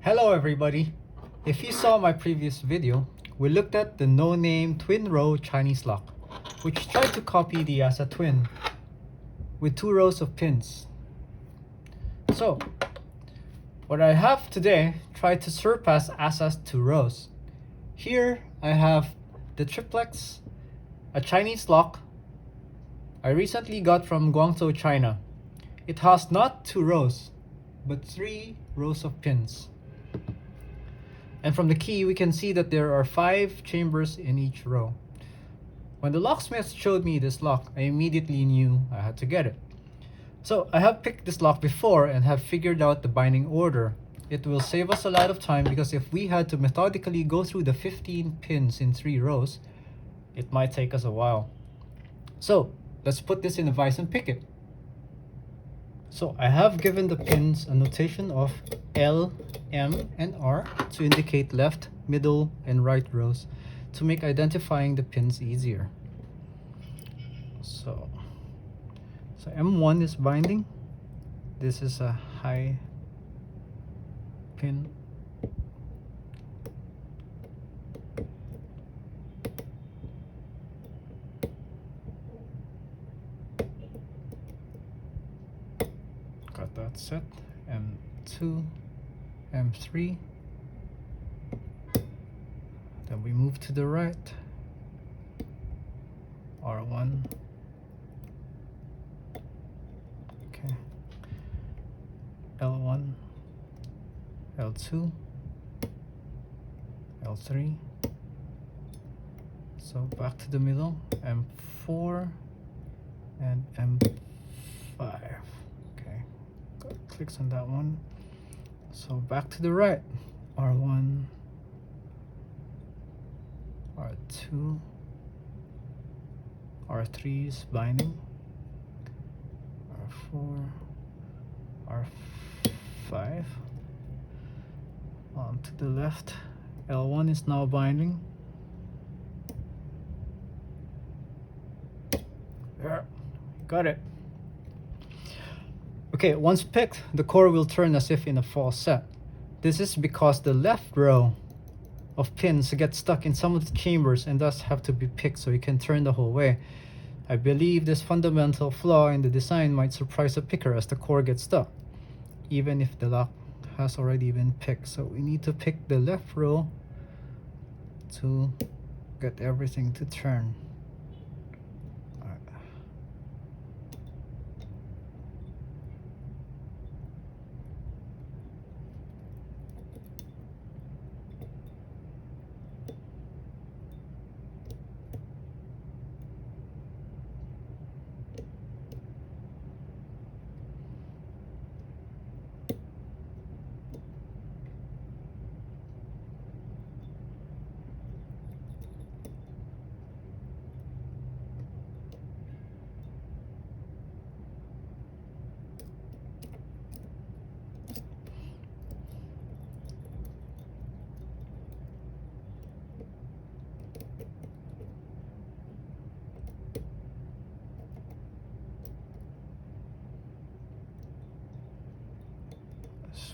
Hello everybody! If you saw my previous video, we looked at the no-name twin row Chinese lock, which tried to copy the ASA twin with 2 rows of pins. So, what I have today tried to surpass ASA's 2 rows. Here I have the Triplex, a Chinese lock I recently got from Guangzhou, China. It has not 2 rows, but 3 rows of pins. And from the key, we can see that there are 5 chambers in each row. When the locksmith showed me this lock, I immediately knew I had to get it. So I have picked this lock before and have figured out the binding order. It will save us a lot of time because if we had to methodically go through the 15 pins in 3 rows, it might take us a while. So let's put this in a vise and pick it. So I have given the pins a notation of L, M, and R to indicate left, middle, and right rows to make identifying the pins easier. So M1 is binding. This is a high pin. Got that set. M2, M3. Then we move to the right. R1. Okay. L1, L2, L3. So back to the middle, M4 and M5. Okay, got clicks on that one. So back to the right, R1, R2, R3 is binding, R4, R5. On to the left, L1 is now binding. There, got it. Okay, once picked, the core will turn as if in a false set. This is because the left row of pins get stuck in some of the chambers and thus have to be picked so you can turn the whole way. I believe this fundamental flaw in the design might surprise the picker as the core gets stuck, even if the lock has already been picked. So we need to pick the left row to get everything to turn.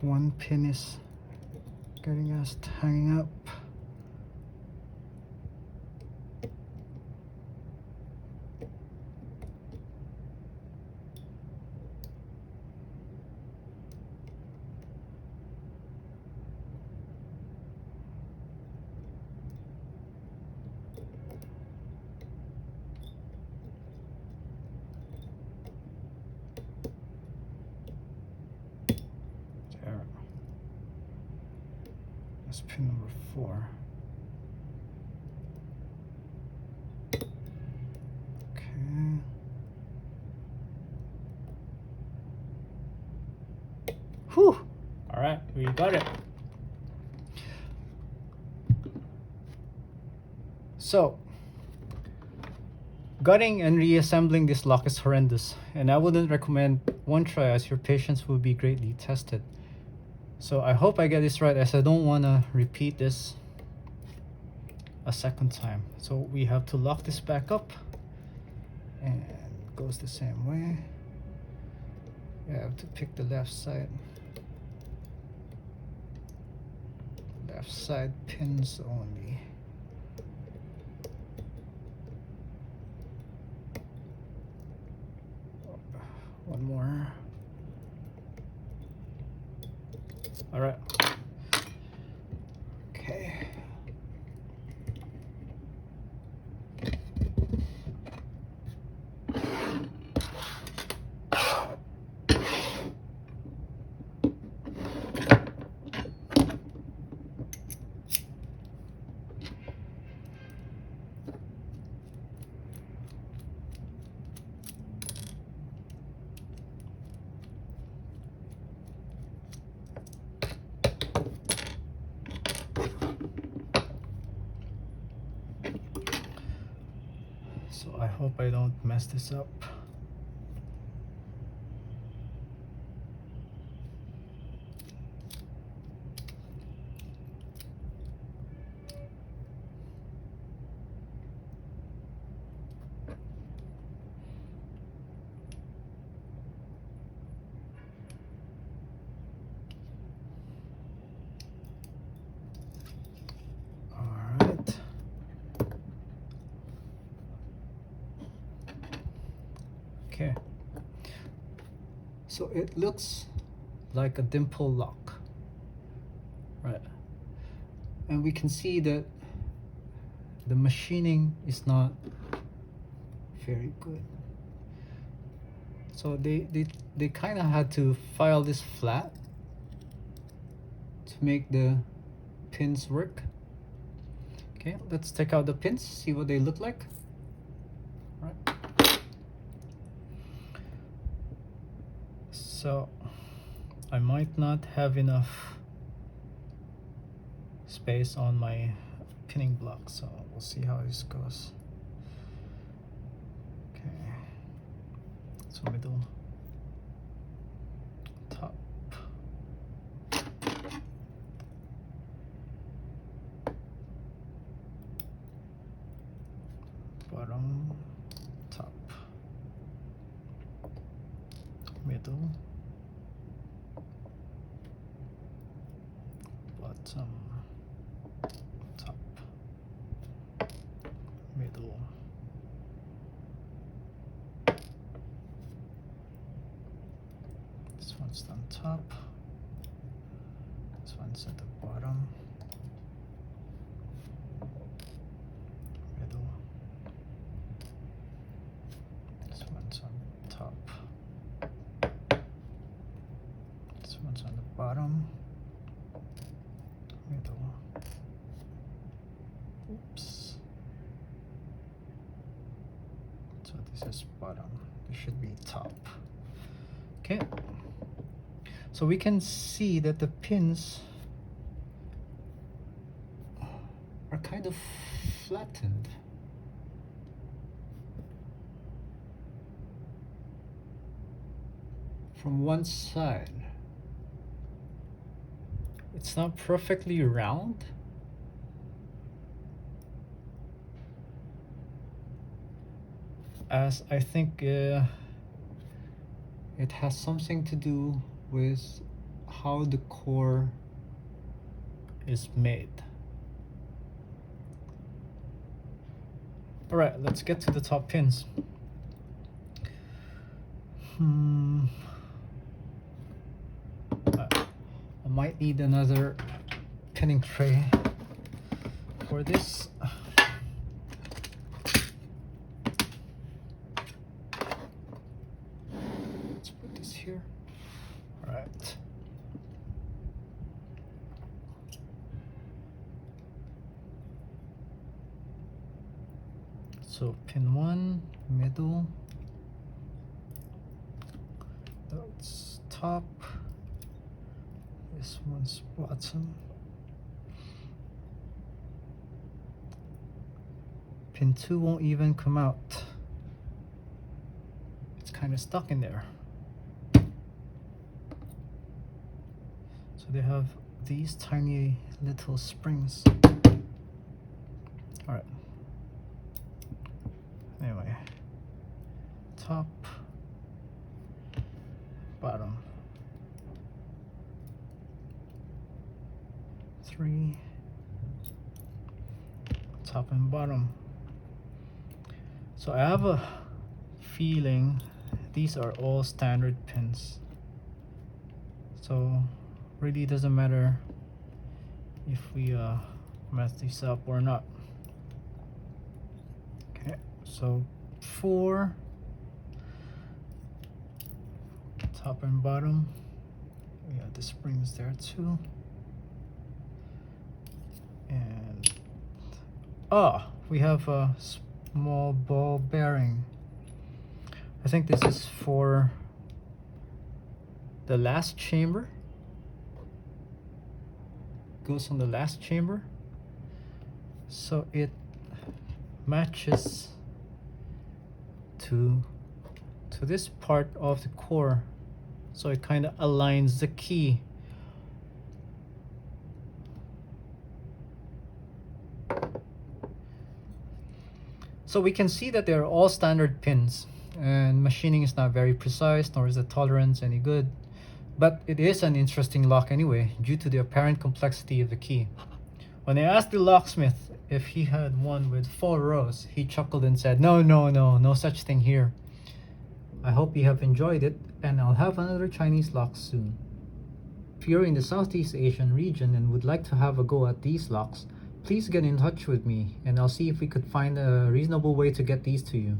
One pin is getting us hanging up. That's pin number 4. Okay. Whew! Alright, we got it. So, gutting and reassembling this lock is horrendous, and I wouldn't recommend one try as your patience will be greatly tested. So I hope I get this right as I don't want to repeat this a second time. So we have to lock this back up and it goes the same way. You have to pick the left side. Left side pins only. One more. All right. Okay. So I hope I don't mess this up. Okay, so it looks like a dimple lock, right? And we can see that the machining is not very good. So they kind of had to file this flat to make the pins work. Okay, let's take out the pins, see what they look like. All right. So I might not have enough space on my pinning block, so we'll see how this goes. Okay, so middle, top, bottom, top, middle, bottom, top, middle, this one's on top, this one's at the bottom, middle, this one's on top, this one's on the bottom, middle, oops, so this is bottom, this should be top. Okay, so we can see that the pins are kind of flattened. From one side. It's not perfectly round. As I think it has something to do with how the core is made. All right, let's get to the top pins. I might need another pinning tray for this. Let's put this here. All right. So pin 1, middle, that's top, this one's bottom, pin 2 won't even come out, it's kind of stuck in there. So they have these tiny little springs. All right. Anyway, top, bottom, 3, top and bottom. So I have a feeling these are all standard pins, so really doesn't matter if we mess these up or not. Okay, so 4 top and bottom. We have the springs there too, and we have a small ball bearing. I think this is for the last chamber. Goes on the last chamber, so it matches to this part of the core, so it kind of aligns the key. So we can see that they're all standard pins, and machining is not very precise, nor is the tolerance any good, but it is an interesting lock anyway, due to the apparent complexity of the key. When I asked the locksmith if he had one with 4 rows, he chuckled and said, no such thing here. I hope you have enjoyed it, and I'll have another Chinese lock soon. If you're in the Southeast Asian region and would like to have a go at these locks, please get in touch with me, and I'll see if we could find a reasonable way to get these to you.